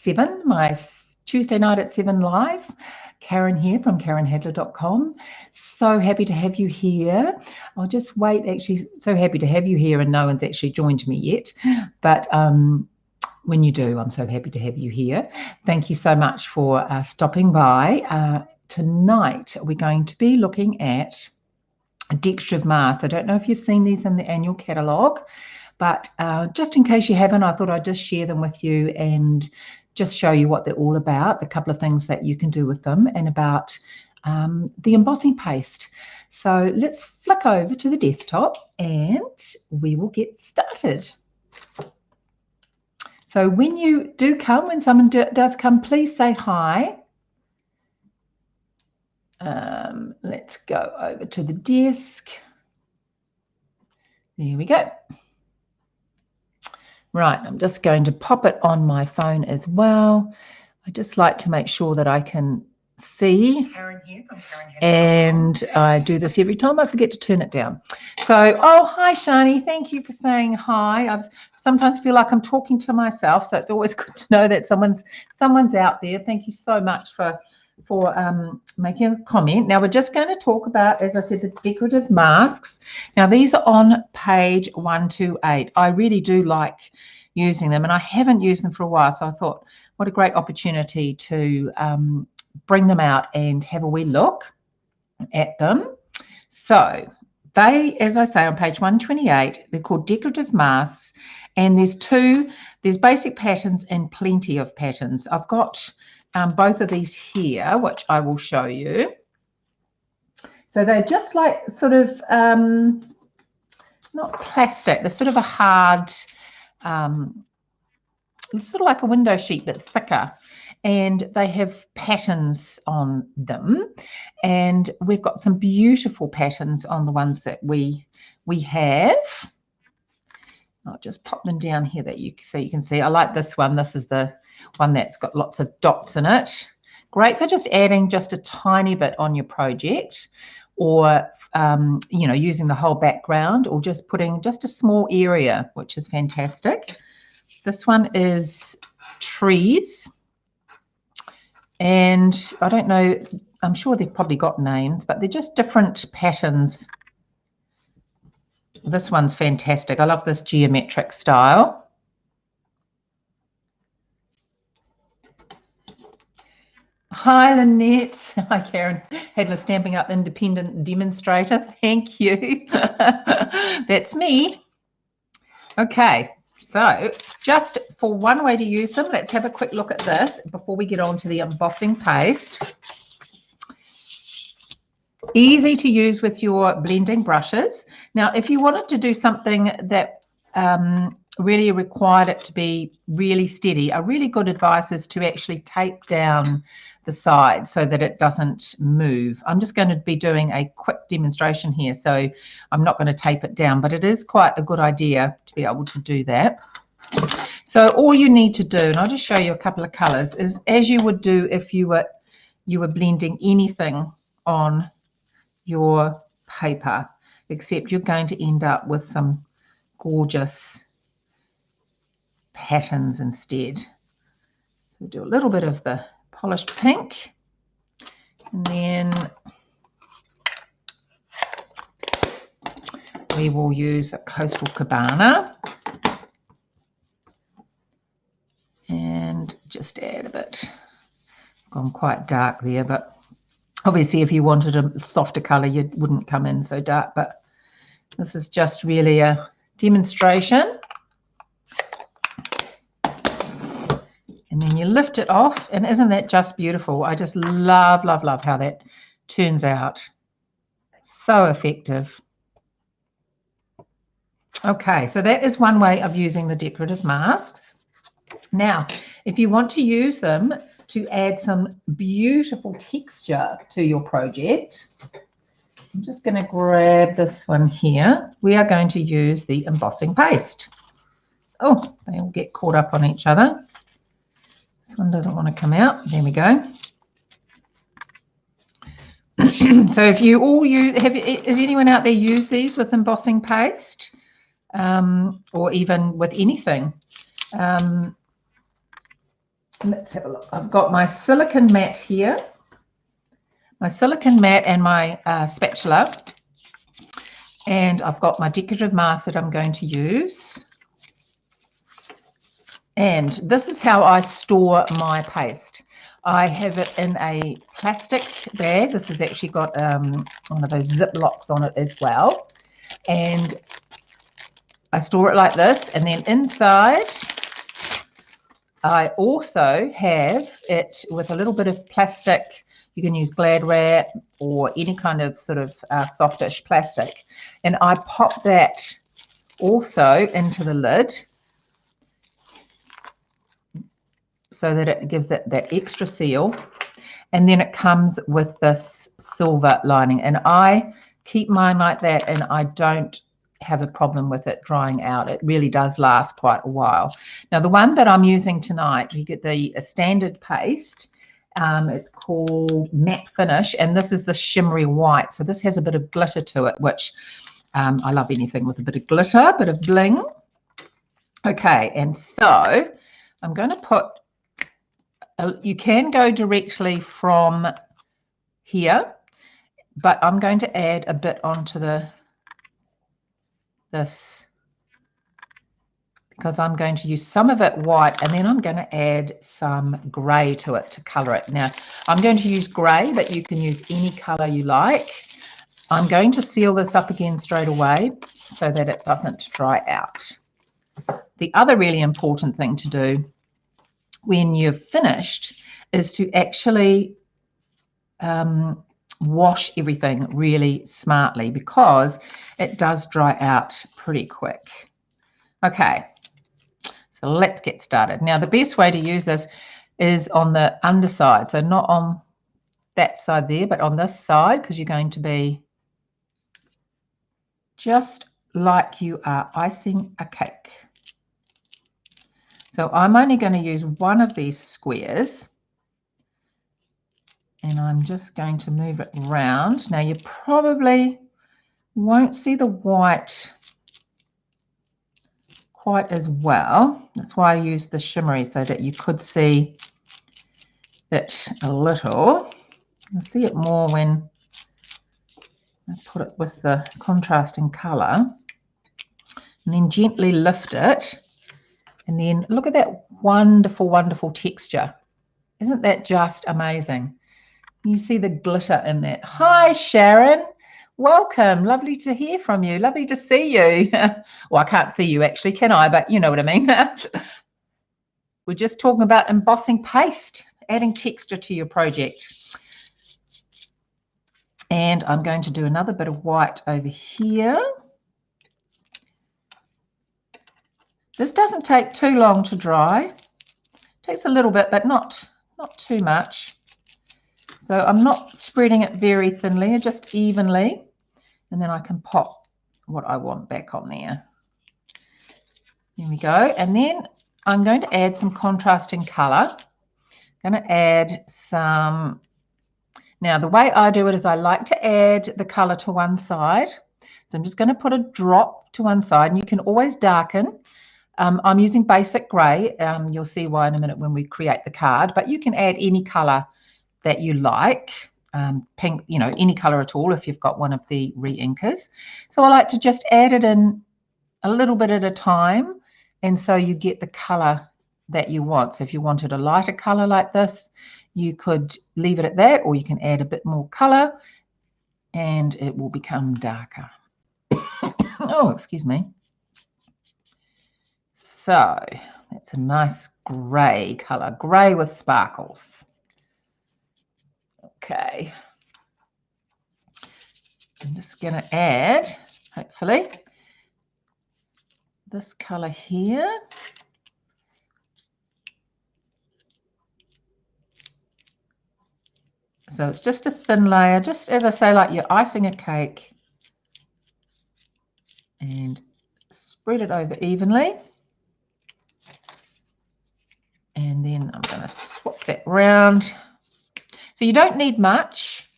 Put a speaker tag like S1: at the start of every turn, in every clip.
S1: 7, my Tuesday night at 7 live. Karen here from KarenHadler.com. So happy to have you here. I'll just wait, actually, so happy to have you here, and no one's actually joined me yet. But when you do, I'm so happy to have you here. Thank you so much for stopping by. Tonight, we're going to be looking at decorative masks. I don't know if you've seen these in the annual catalogue, but just in case you haven't, I thought I'd just share them with you and just show you what they're all about, the couple of things that you can do with them, and about the embossing paste. So let's flick over to the desktop and we will get started. So when you do come, when someone does come, please say hi. Let's go over to the desk. There we go. Right, I'm just going to pop it on my phone as well. I just like to make sure that I can see. Karen here from Karen Hadler. And I do this every time I forget to turn it down. So, oh, hi, Shani. Thank you for saying hi. I sometimes feel like I'm talking to myself, so it's always good to know that someone's out there. Thank you so much for making a comment. Now we're just going to talk about, as I said, the decorative masks. Now these are on page 128. I really do like using them, and I haven't used them for a while, so I thought what a great opportunity to bring them out and have a wee look at them. So they, as I say, on page 128, they're called decorative masks, and there's basic patterns and plenty of patterns. I've got both of these here, which I will show you. So they're just like sort of not plastic, they're sort of a hard, it's sort of like a window sheet but thicker, and they have patterns on them, and we've got some beautiful patterns on the ones that we have. I'll just pop them down here so you can see. I like this one. This is the one that's got lots of dots in it. Great for just adding just a tiny bit on your project, or using the whole background, or just putting just a small area, which is fantastic. This one is trees, and I don't know, I'm sure they've probably got names, but they're just different patterns. This one's fantastic. I love this geometric style. Hi, Lynette. Hi, Karen Hadler, Stamping Up Independent Demonstrator. Thank you. That's me. Okay, so just for one way to use them, let's have a quick look at this before we get on to the embossing paste. Easy to use with your blending brushes. Now, if you wanted to do something that really required it to be really steady, a really good advice is to actually tape down the side so that it doesn't move. I'm just going to be doing a quick demonstration here, so I'm not going to tape it down, but it is quite a good idea to be able to do that. So all you need to do, and I'll just show you a couple of colors, is as you would do if you were blending anything on your paper, except you're going to end up with some gorgeous patterns instead. So do a little bit of the polished pink, and then we will use a Coastal Cabana and just add a bit. Gone quite dark there, but obviously, if you wanted a softer color, you wouldn't come in so dark, but this is just really a demonstration. And then you lift it off, and isn't that just beautiful? I just love, love, love how that turns out. So effective. Okay, so that is one way of using the decorative masks. Now, if you want to use them to add some beautiful texture to your project, I'm just going to grab this one here. We are going to use the embossing paste. Oh, they all get caught up on each other. This one doesn't want to come out. There we go. So if you all use, has anyone out there used these with embossing paste, or even with anything? Let's have a look. I've got my silicone mat here, my silicone mat and my spatula, and I've got my decorative mask that I'm going to use. And this is how I store my paste. I have it in a plastic bag. This has actually got one of those zip locks on it as well. And I store it like this. And then inside, I also have it with a little bit of plastic. You can use Glad wrap or any kind of sort of softish plastic. And I pop that also into the lid so that it gives it that extra seal. And then it comes with this silver lining. And I keep mine like that, and I don't have a problem with it drying out. It really does last quite a while. Now, the one that I'm using tonight, you get the standard paste. It's called Matte Finish, and this is the shimmery white. So this has a bit of glitter to it, which I love anything with a bit of glitter, a bit of bling. Okay, and so I'm going to put, you can go directly from here, but I'm going to add a bit onto this because I'm going to use some of it white, and then I'm going to add some grey to it to colour it. Now, I'm going to use grey, but you can use any colour you like. I'm going to seal this up again straight away so that it doesn't dry out. The other really important thing to do when you've finished is to actually wash everything really smartly, because it does dry out pretty quick. Okay, so let's get started. Now, the best way to use this is on the underside, so not on that side there, but on this side, because you're going to be just like you are icing a cake. So I'm only going to use one of these squares, and I'm just going to move it around. Now, you probably won't see the white quite as well. That's why I used the shimmery, so that you could see it a little. You'll see it more when I put it with the contrasting colour. And then gently lift it. And then look at that wonderful, wonderful texture. Isn't that just amazing? You see the glitter in that. Hi, Sharon. Welcome. Lovely to hear from you. Lovely to see you. Well, I can't see you actually, can I? But you know what I mean. We're just talking about embossing paste, adding texture to your project. And I'm going to do another bit of white over here. This doesn't take too long to dry. It takes a little bit, but not too much. So I'm not spreading it very thinly, just evenly. And then I can pop what I want back on there. There we go. And then I'm going to add some contrasting colour. I'm going to add some. Now, the way I do it is I like to add the colour to one side. So I'm just going to put a drop to one side, and you can always darken. I'm using basic grey. You'll see why in a minute when we create the card, but you can add any colour that you like. Pink, you know, any colour at all if you've got one of the re-inkers. So I like to just add it in a little bit at a time, and so you get the colour that you want. So if you wanted a lighter colour like this, you could leave it at that, or you can add a bit more colour and it will become darker. Oh, excuse me. So that's a nice grey colour, grey with sparkles. Okay. I'm just going to add, hopefully, this colour here. So it's just a thin layer, just as I say, like you're icing a cake, and spread it over evenly. And then I'm going to swap that round. So you don't need much.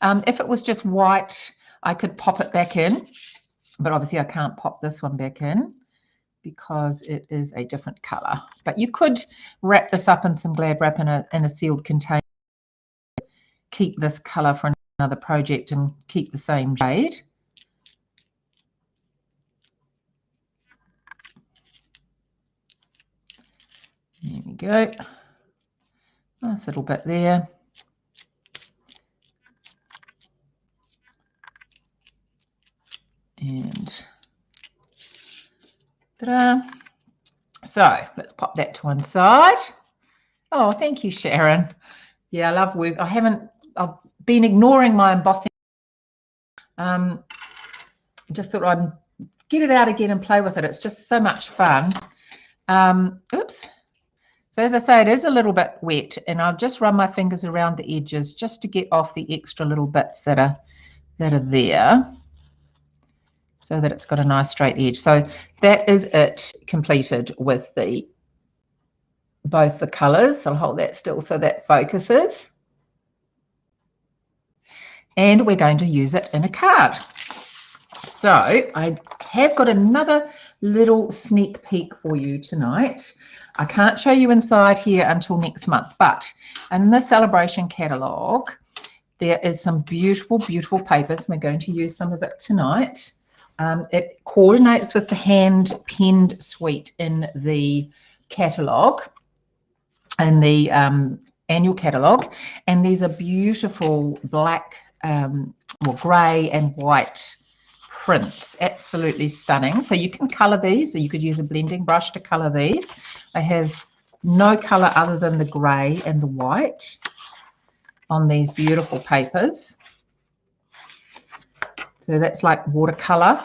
S1: If it was just white, I could pop it back in, but obviously I can't pop this one back in because it is a different color. But you could wrap this up in some Glad wrap in a sealed container. Keep this color for another project and keep the same shade. There we go. Nice little bit there. And ta-da. So let's pop that to one side. Oh, thank you, Sharon. Yeah, I love work. I've been ignoring my embossing. Just thought I'd get it out again and play with it. It's just so much fun. Oops. So as I say, it is a little bit wet, and I'll just run my fingers around the edges just to get off the extra little bits that are there, so that it's got a nice straight edge. So that is it completed with both the colors. I'll hold that still so that focuses. And we're going to use it in a card. So I have got another little sneak peek for you tonight. I can't show you inside here until next month, but in the celebration catalogue, there is some beautiful, beautiful papers. We're going to use some of it tonight. It coordinates with the hand-penned suite in the catalogue, in the annual catalogue, and these are beautiful black, grey and white prints, absolutely stunning. So you can colour these, or you could use a blending brush to colour these. I have no colour other than the grey and the white on these beautiful papers. So that's like watercolour.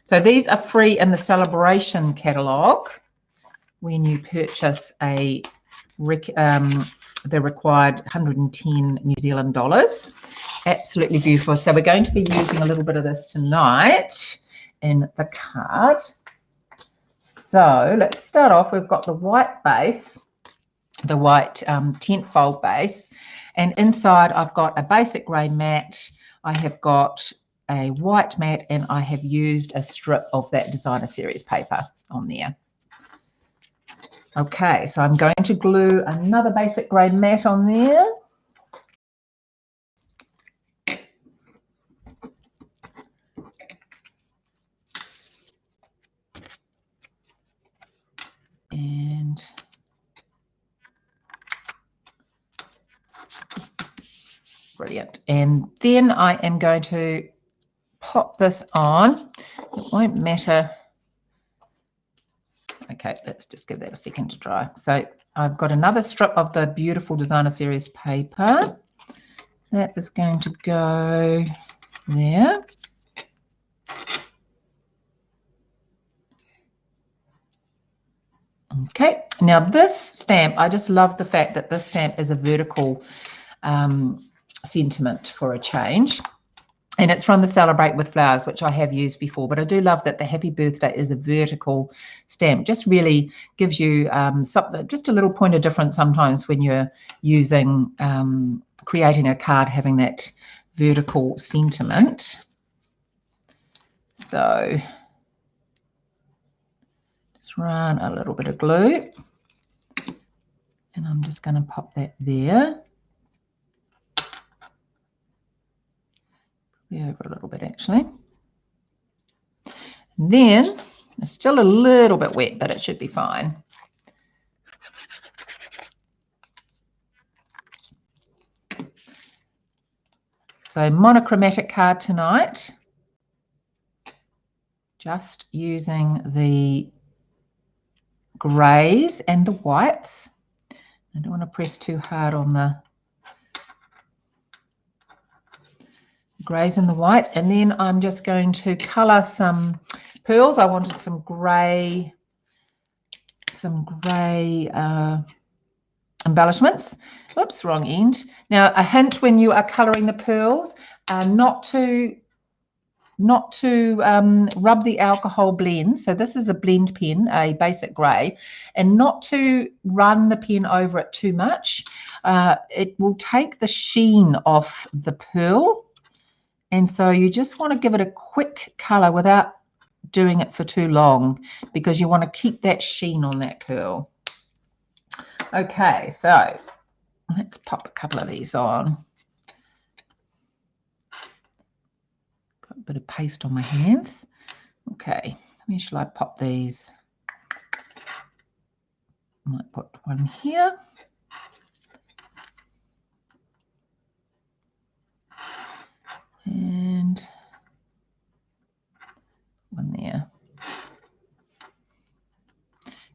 S1: So these are free in the celebration catalogue when you purchase the required 110 New Zealand dollars. Absolutely beautiful. So we're going to be using a little bit of this tonight in the card. So let's start off. We've got the white base, the white tent fold base, and inside I've got a basic grey mat. I have got a white mat, and I have used a strip of that designer series paper on there. Okay, so I'm going to glue another basic grey mat on there. And brilliant. And then I am going to pop this on. It won't matter. Okay, let's just give that a second to dry. So I've got another strip of the beautiful designer series paper. That is going to go there. Okay, now this stamp, I just love the fact that this stamp is a vertical sentiment for a change. And it's from the Celebrate with Flowers, which I have used before. But I do love that the Happy Birthday is a vertical stamp. Just really gives you something, just a little point of difference sometimes when you're using, creating a card, having that vertical sentiment. So just run a little bit of glue. And I'm just going to pop that there. Over a little bit actually. And then it's still a little bit wet, but it should be fine. So monochromatic card tonight. Just using the greys and the whites. I don't want to press too hard on the greys and the whites, and then I'm just going to colour some pearls. I wanted some grey embellishments. Oops, wrong end. Now a hint when you are colouring the pearls, not to rub the alcohol blend. So this is a blend pen, a basic grey, and not to run the pen over it too much. It will take the sheen off the pearl. And so you just want to give it a quick colour without doing it for too long because you want to keep that sheen on that curl. Okay, so let's pop a couple of these on. Got a bit of paste on my hands. Okay, where shall I pop these? Might put one here. And one there.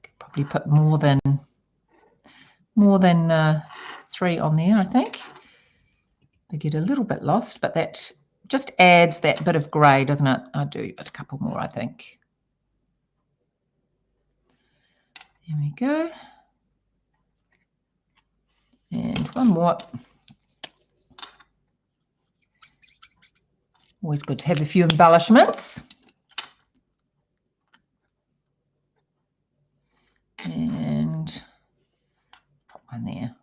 S1: Could probably put more than 3 on there, I think. They get a little bit lost, but that just adds that bit of grey, doesn't it? I do a couple more, I think. There we go. And one more. Always good to have a few embellishments. And pop one there.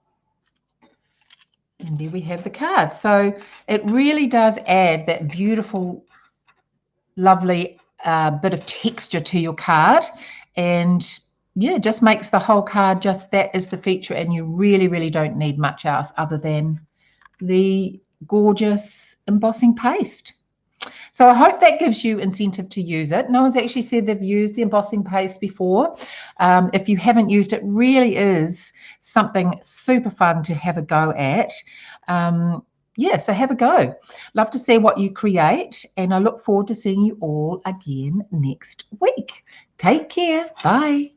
S1: And there we have the card. So it really does add that beautiful, lovely bit of texture to your card. And yeah, just makes the whole card just that is the feature, and you really, really don't need much else other than the gorgeous embossing paste. So I hope that gives you incentive to use it. No one's actually said they've used the embossing paste before. If you haven't used it, really is something super fun to have a go at. Yeah, so have a go. Love to see what you create, and I look forward to seeing you all again next week. Take care. Bye.